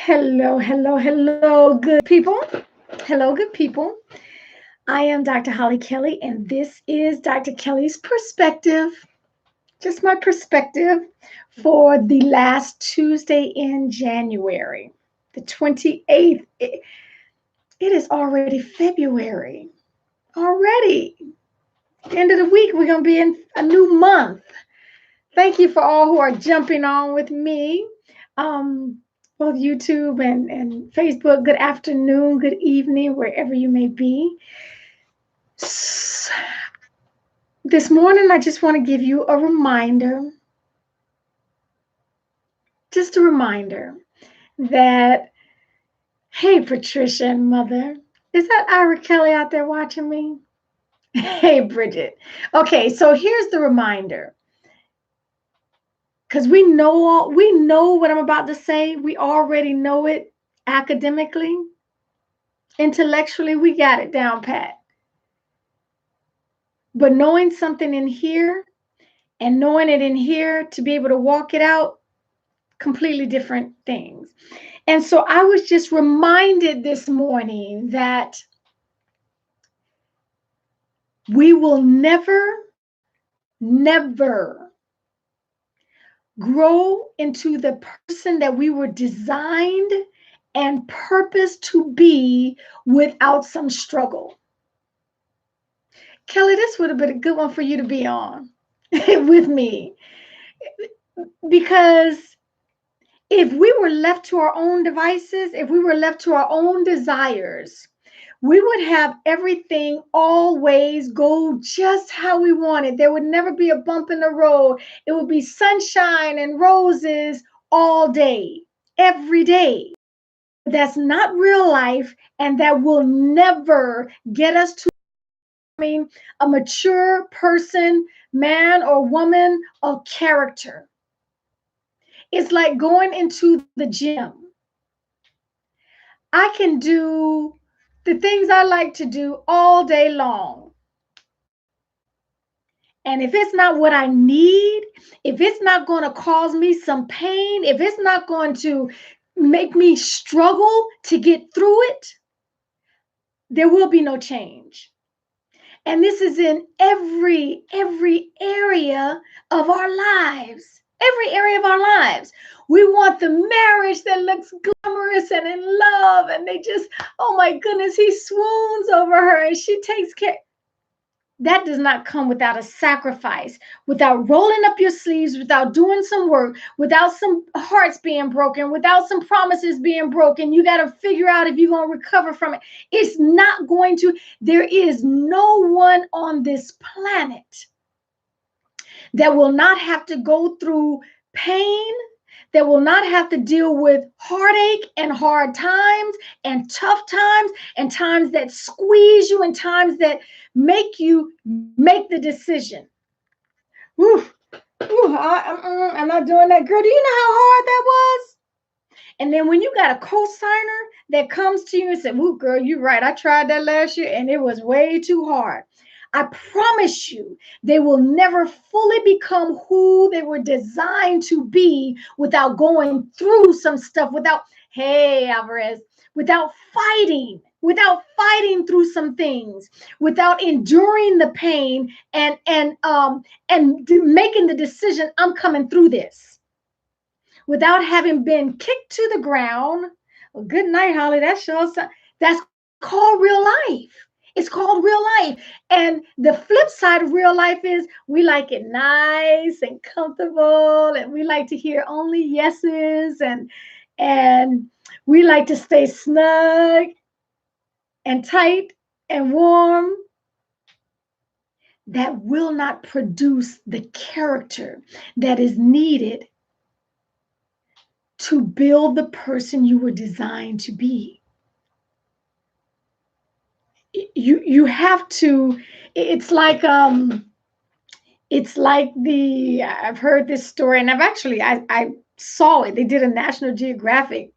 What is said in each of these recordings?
Hello, hello, hello, good people. Hello, good people. I am Dr. Hollie Kelly, and this is Dr. Kelly's perspective, just my perspective for the last Tuesday in January, the 28th. It is already February. Already. End of the week, we're going to be in a new month. Thank you for all who are jumping on with me. Both YouTube and Facebook. Good afternoon, good evening, wherever you may be. This morning, I just want to give you a reminder, just a reminder that, hey, Patricia and Mother, is that Ira Kelly out there watching me? Hey, Bridget. Okay, so here's the reminder. Because we know what I'm about to say. We already know it academically, intellectually, we got it down pat. But knowing something in here and knowing it in here to be able to walk it out, completely different things. And so I was just reminded this morning that we will never grow into the person that we were designed and purposed to be without some struggle. Kelly, this would have been a good one for you to be on with me. Because if we were left to our own devices, if we were left to our own desires, we would have everything always go just how we wanted. There would never be a bump in the road. It would be sunshine and roses all day, every day. That's not real life, and that will never get us to a mature person, man or woman of character. It's like going into the gym. I can do the things I like to do all day long. And if it's not what I need, if it's not going to cause me some pain, if it's not going to make me struggle to get through it, there will be no change. And this is in every area of our lives. Every area of our lives. We want the marriage that looks glamorous and in love, and they just, oh my goodness, he swoons over her and she takes care. That does not come without a sacrifice, without rolling up your sleeves, without doing some work, without some hearts being broken, without some promises being broken. You got to figure out if you're going to recover from it. It's not going to. There is no one on this planet that will not have to go through pain, that will not have to deal with heartache and hard times and tough times and times that squeeze you and times that make you make the decision. I'm not doing that, girl. Do you know how hard that was? And then when you got a co-signer that comes to you and says, "Ooh, girl, you're right. I tried that last year and it was way too hard." I promise you, they will never fully become who they were designed to be without going through some stuff, hey, Alvarez, without fighting through some things, without enduring the pain and making the decision, I'm coming through this, without having been kicked to the ground. Well, good night, Holly. That's called real life. It's called real life. And the flip side of real life is we like it nice and comfortable, and we like to hear only yeses, and we like to stay snug and tight and warm. That will not produce the character that is needed to build the person you were designed to be. You have to. It's like I've heard this story, and I saw it. They did a National Geographic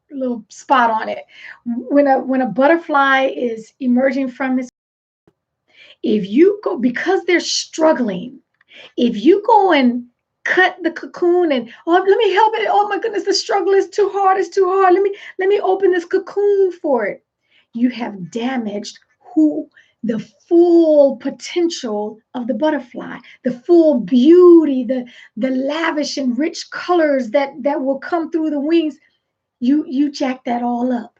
little spot on it. When a butterfly is emerging from its, if you go, because they're struggling, if you go and cut the cocoon and, oh, let me help it. Oh my goodness, the struggle is too hard. It's too hard. Let me open this cocoon for it. You have damaged the full potential of the butterfly, the full beauty, the lavish and rich colors that will come through the wings. You jack that all up,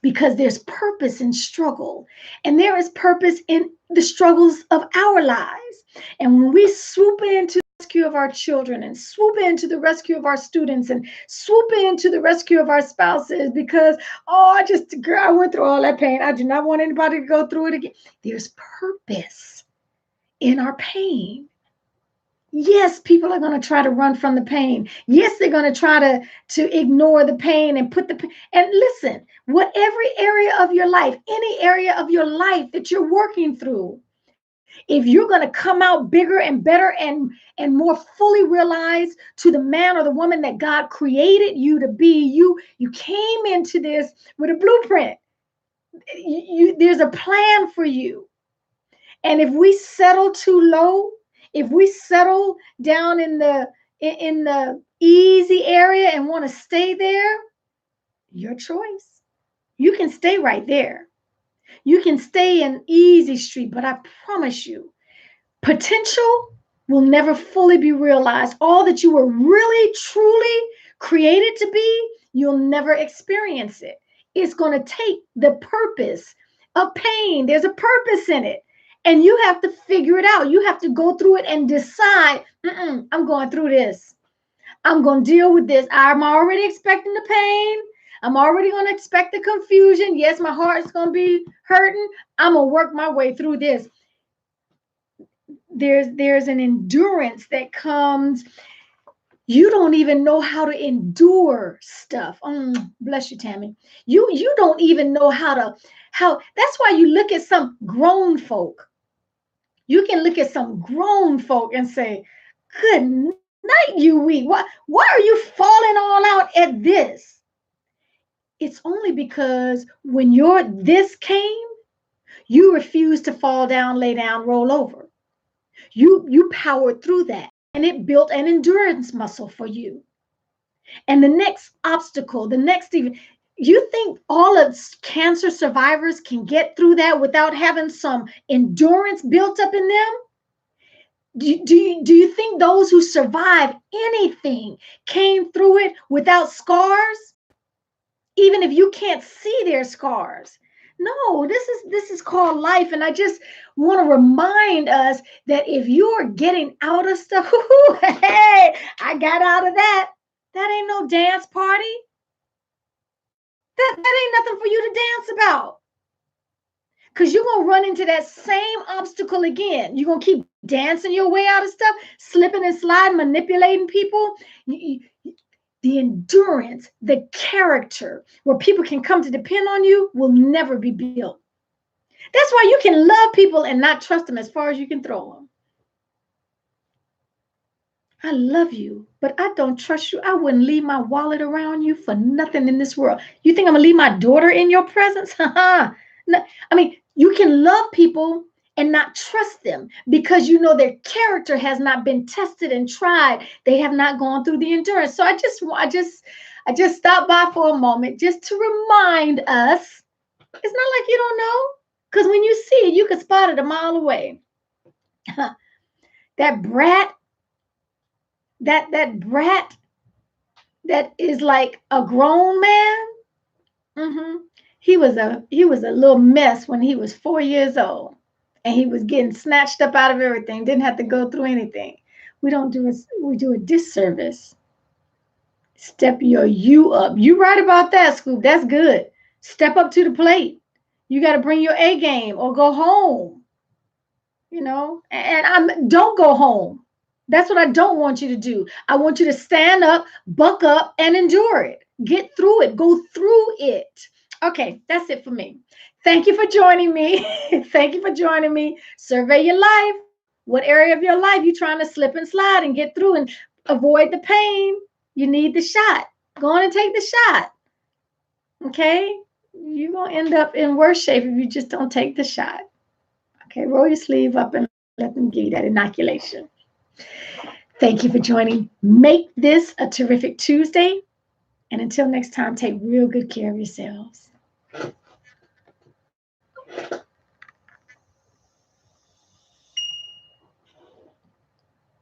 because there's purpose in struggle, and there is purpose in the struggles of our lives. And when we swoop into the rescue of our children, and swoop into the rescue of our students, and swoop into the rescue of our spouses, because, oh, I went through all that pain, I do not want anybody to go through it again. There's purpose in our pain. Yes, people are going to try to run from the pain. Yes, they're going to try to ignore the pain and put the pain. And listen, every area of your life, any area of your life that you're working through, if you're going to come out bigger and better and more fully realized to the man or the woman that God created you to be, you came into this with a blueprint. There's a plan for you. And if we settle too low, if we settle down in the easy area and want to stay there, your choice. You can stay right there. You can stay in easy street, but I promise you, potential will never fully be realized. All that you were really, truly created to be, you'll never experience it. It's going to take the purpose of pain. There's a purpose in it. And you have to figure it out. You have to go through it and decide, I'm going through this. I'm going to deal with this. I'm already expecting the pain. I'm already going to expect the confusion. Yes, my heart's going to be hurting. I'm going to work my way through this. There's an endurance that comes. You don't even know how to endure stuff. Bless you, Tammy. You don't even know how. That's why you look at some grown folk. You can look at some grown folk and say, good night, you weak. Why are you falling all out at this? It's only because when this came, you refused to fall down, lay down, roll over. You powered through that, and it built an endurance muscle for you. And the next obstacle, you think all of cancer survivors can get through that without having some endurance built up in them? Do you think those who survive anything came through it without scars? Even if you can't see their scars. No, this is called life. And I just want to remind us that if you're getting out of stuff, hey, I got out of that. That ain't no dance party. That ain't nothing for you to dance about. Because you're going to run into that same obstacle again. You're going to keep dancing your way out of stuff, slipping and sliding, manipulating people. The endurance, the character, where people can come to depend on you, will never be built. That's why you can love people and not trust them as far as you can throw them. I love you, but I don't trust you. I wouldn't leave my wallet around you for nothing in this world. You think I'm going to leave my daughter in your presence? No, I mean, you can love people and not trust them because you know their character has not been tested and tried. They have not gone through the endurance. So I just stopped by for a moment just to remind us. It's not like you don't know, because when you see it, you can spot it a mile away. That brat, that brat that is like a grown man. He was a little mess when he was 4 years old, and he was getting snatched up out of everything. Didn't have to go through anything. We do a disservice. Step your you up. You right about that, Scoop. That's good. Step up to the plate. You got to bring your A game or go home. And don't go home. That's what I don't want you to do. I want you to stand up, buck up, and endure it. Get through it. Go through it. Okay, that's it for me. Thank you for joining me. Thank you for joining me. Survey your life. What area of your life you trying to slip and slide and get through and avoid the pain? You need the shot. Go on and take the shot. Okay? You're going to end up in worse shape if you just don't take the shot. Okay, roll your sleeve up and let them give you that inoculation. Thank you for joining. Make this a terrific Tuesday. And until next time, take real good care of yourselves.